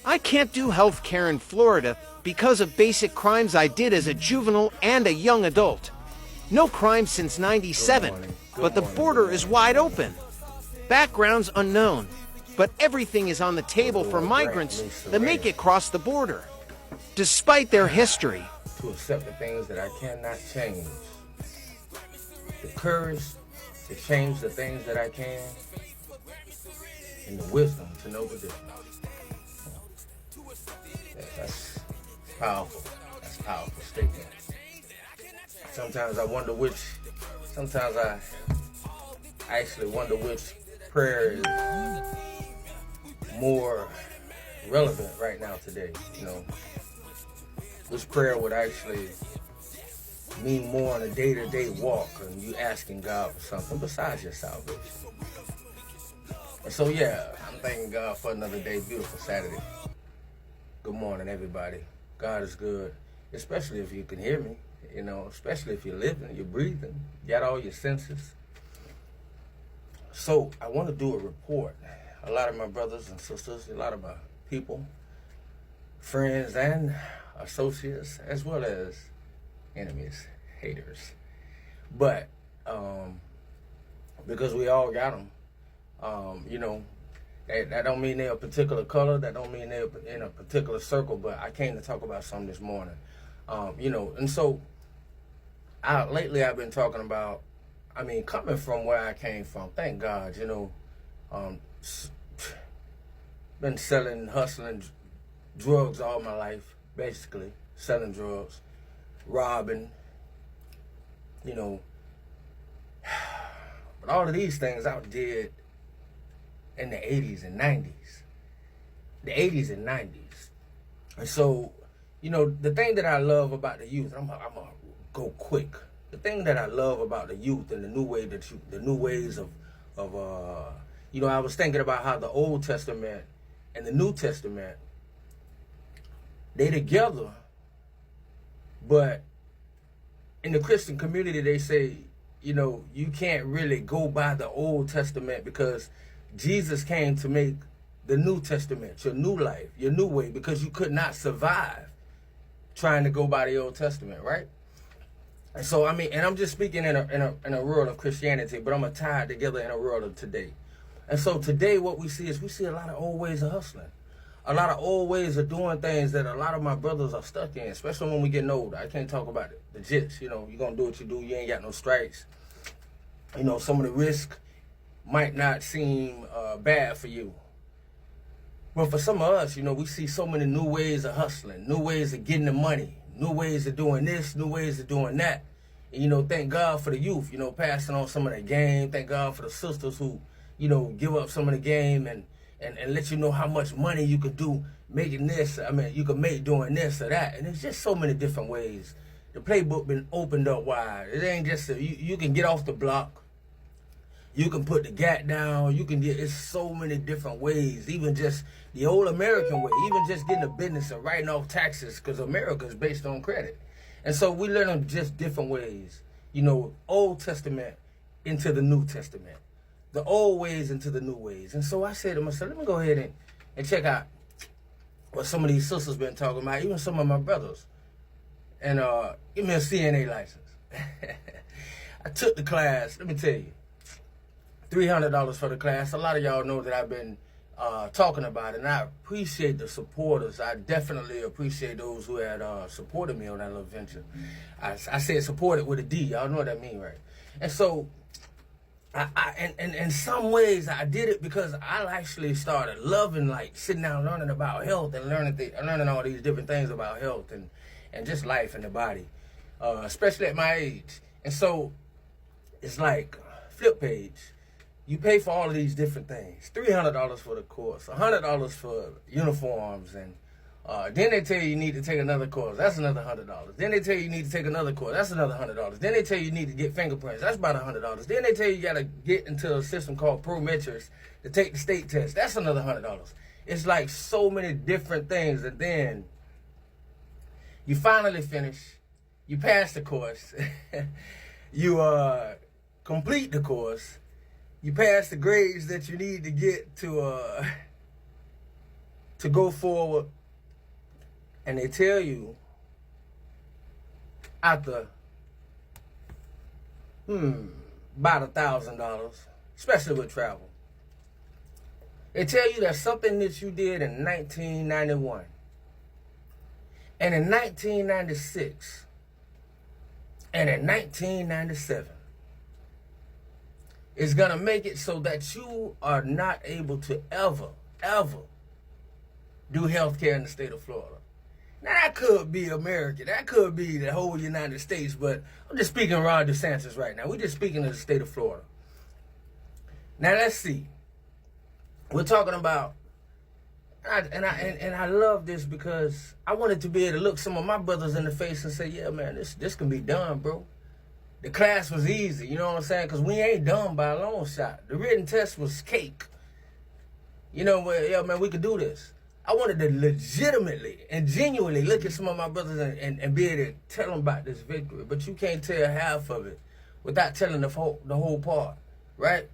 I can't do healthcare in Florida because of basic crimes I did as a juvenile and a young adult. No crime since '97, but the border is wide open. Backgrounds unknown, but everything is on the table for migrants that make it cross the border. Despite their history, to accept the things that I cannot change, the courage to change the things that I can, and the wisdom to know the difference. That's powerful. That's a powerful statement. Sometimes I wonder sometimes I actually wonder which prayer is more relevant right now today, which prayer would actually mean more on a day-to-day walk and you asking God for something besides your salvation. And so, I'm thanking God for another day, beautiful Saturday. Good morning, everybody. God is good, especially if you can hear me, especially if you're living, you're breathing, you got all your senses. So I want to do a report. A lot of my brothers and sisters, a lot of my people, friends and associates, as well as enemies, haters. But because we all got them, that don't mean they're a particular color. That don't mean they're in a particular circle. But I came to talk about something this morning, and so lately I've been talking about, coming from where I came from. Thank God, been selling, hustling drugs all my life, basically selling drugs, robbing, but all of these things I did in the 80s and 90s. The 80s and 90s. And so, the thing that I love about the youth, I'm gonna go quick. The thing that I love about the youth and the new ways of I was thinking about how the Old Testament and the New Testament, they together, but in the Christian community, they say, you can't really go by the Old Testament because Jesus came to make the New Testament your new life, your new way, because you could not survive trying to go by the Old Testament, right? And so, and I'm just speaking in a world of Christianity, but I'm going to tie it together in a world of today. And so today what we see a lot of old ways of hustling. A lot of old ways of doing things that a lot of my brothers are stuck in, especially when we getting older. I can't talk about the jits, you're going to do what you do. You ain't got no strikes. Some of the risk might not seem bad for you. But for some of us, we see so many new ways of hustling, new ways of getting the money, new ways of doing this, new ways of doing that. And, thank God for the youth, passing on some of the game. Thank God for the sisters who, give up some of the game and let you know how much money you could do making this. You could make doing this or that. And there's just so many different ways. The playbook been opened up wide. It ain't just, you can get off the block. You can put the gat down. It's so many different ways. Even just the old American way. Even just getting a business and writing off taxes, because America is based on credit. And so we learn just different ways. Old Testament into the New Testament. The old ways into the new ways. And so I said to myself, let me go ahead and check out what some of these sisters been talking about, even some of my brothers. And give me a CNA license. I took the class, let me tell you. $300 for the class. A lot of y'all know that I've been talking about it, and I appreciate the supporters. I definitely appreciate those who had supported me on that little venture. I said supported with a D. Y'all know what that means, right? And so, and in some ways, I did it because I actually started loving, sitting down learning about health and learning all these different things about health and just life and the body, especially at my age. And so, it's like flip page. You pay for all of these different things. $300 for the course, $100 for uniforms, and then they tell you need to take another course. That's another $100. Then they tell you need to take another course. That's another $100. Then they tell you need to get fingerprints. That's about $100. Then they tell you got to get into a system called Prometrics to take the state test. That's another $100. It's like so many different things, and then you finally finish. You pass the course. You complete the course. You pass the grades that you need to get to to go forward, and they tell you after about $1,000, especially with travel, they tell you that something that you did in 1991 and in 1996 and in 1997 is going to make it so that you are not able to ever do healthcare in the state of Florida. Now, that could be America. That could be the whole United States, but I'm just speaking Ron DeSantis right now. We're just speaking of the state of Florida. Now, let's see. We're talking about, and I love this because I wanted to be able to look some of my brothers in the face and say, yeah, man, this can be done, bro. The class was easy, you know what I'm saying? Because we ain't done by a long shot. The written test was cake. You know, yeah, man, we could do this. I wanted to legitimately and genuinely look at some of my brothers and be able to tell them about this victory. But you can't tell half of it without telling the whole part, right?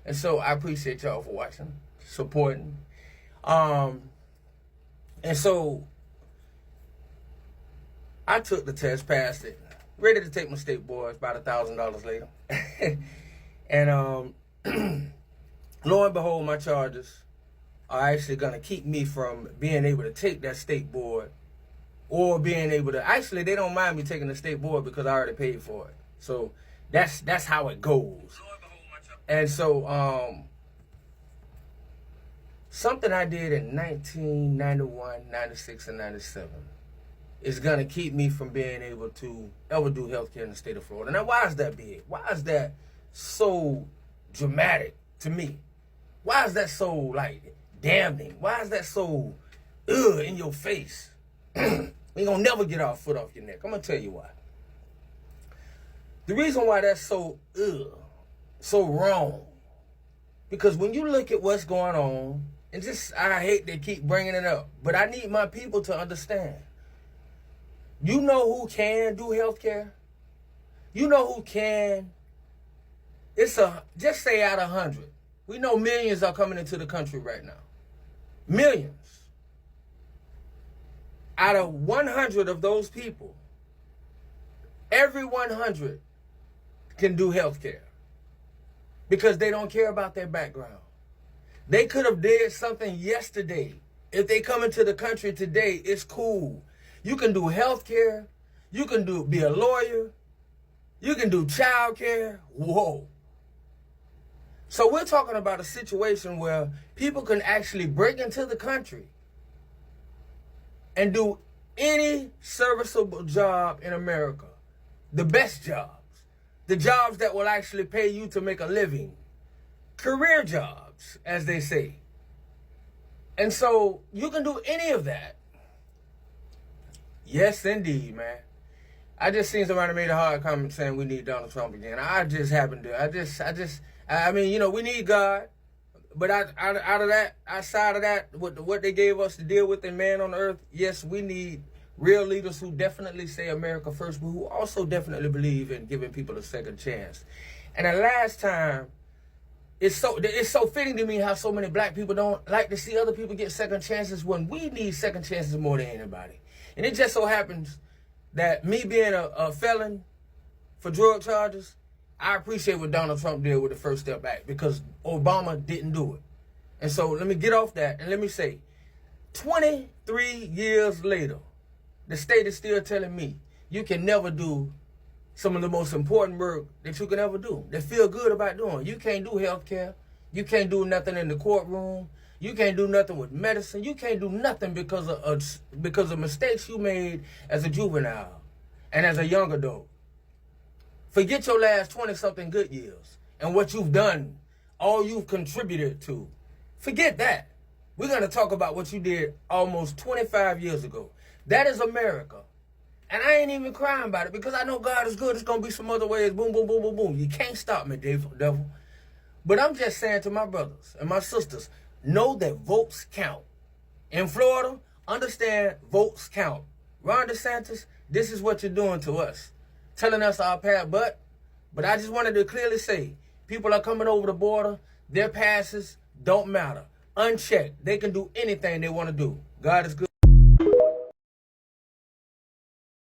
And so I appreciate y'all for watching, supporting. And so I took the test, passed it, ready to take my state boards about $1,000 later. And lo and behold, my charges are actually going to keep me from being able to take that state board or being able to, actually they don't mind me taking the state board because I already paid for it. So that's how it goes. And so something I did in 1991, 96, and 97 is going to keep me from being able to ever do healthcare in the state of Florida. Now, why is that big? Why is that so dramatic to me? Why is that so, like, damning? Why is that so in your face? You ain't gonna never get our foot off your neck. I'm gonna tell you why. The reason why that's so so wrong, because when you look at what's going on, and just, I hate to keep bringing it up, but I need my people to understand. You know who can do healthcare? You know who can? It's just say out of 100. We know millions are coming into the country right now. Millions. Out of 100 of those people, every 100 can do healthcare because they don't care about their background. They could have did something yesterday. If they come into the country today, it's cool. You can do healthcare. You can be a lawyer. You can do childcare. Whoa. So we're talking about a situation where people can actually break into the country and do any serviceable job in America. The best jobs. The jobs that will actually pay you to make a living. Career jobs, as they say. And so you can do any of that. Yes, indeed, man. I just seen somebody made a hard comment saying we need Donald Trump again. I just happened to, I mean, you know, we need God. But outside of that, what they gave us to deal with in man on earth, yes, we need real leaders who definitely say America first, but who also definitely believe in giving people a second chance. And the last time, it's so fitting to me how so many black people don't like to see other people get second chances when we need second chances more than anybody. And it just so happens that me being a felon for drug charges, I appreciate what Donald Trump did with the First Step Act because Obama didn't do it. And so let me get off that and let me say, 23 years later, the state is still telling me you can never do some of the most important work that you can ever do, that feel good about doing. You can't do health care. You can't do nothing in the courtroom. You can't do nothing with medicine. You can't do nothing because of mistakes you made as a juvenile and as a young adult. Forget your last 20-something good years and what you've done, all you've contributed to. Forget that. We're going to talk about what you did almost 25 years ago. That is America. And I ain't even crying about it because I know God is good. It's going to be some other ways. Boom, boom, boom, boom, boom. You can't stop me, devil. But I'm just saying to my brothers and my sisters, know that votes count. In Florida, understand votes count. Ron DeSantis, this is what you're doing to us. Telling us our path, but I just wanted to clearly say, people are coming over the border, their passes don't matter. unchecked. They can do anything they want to do. God is good.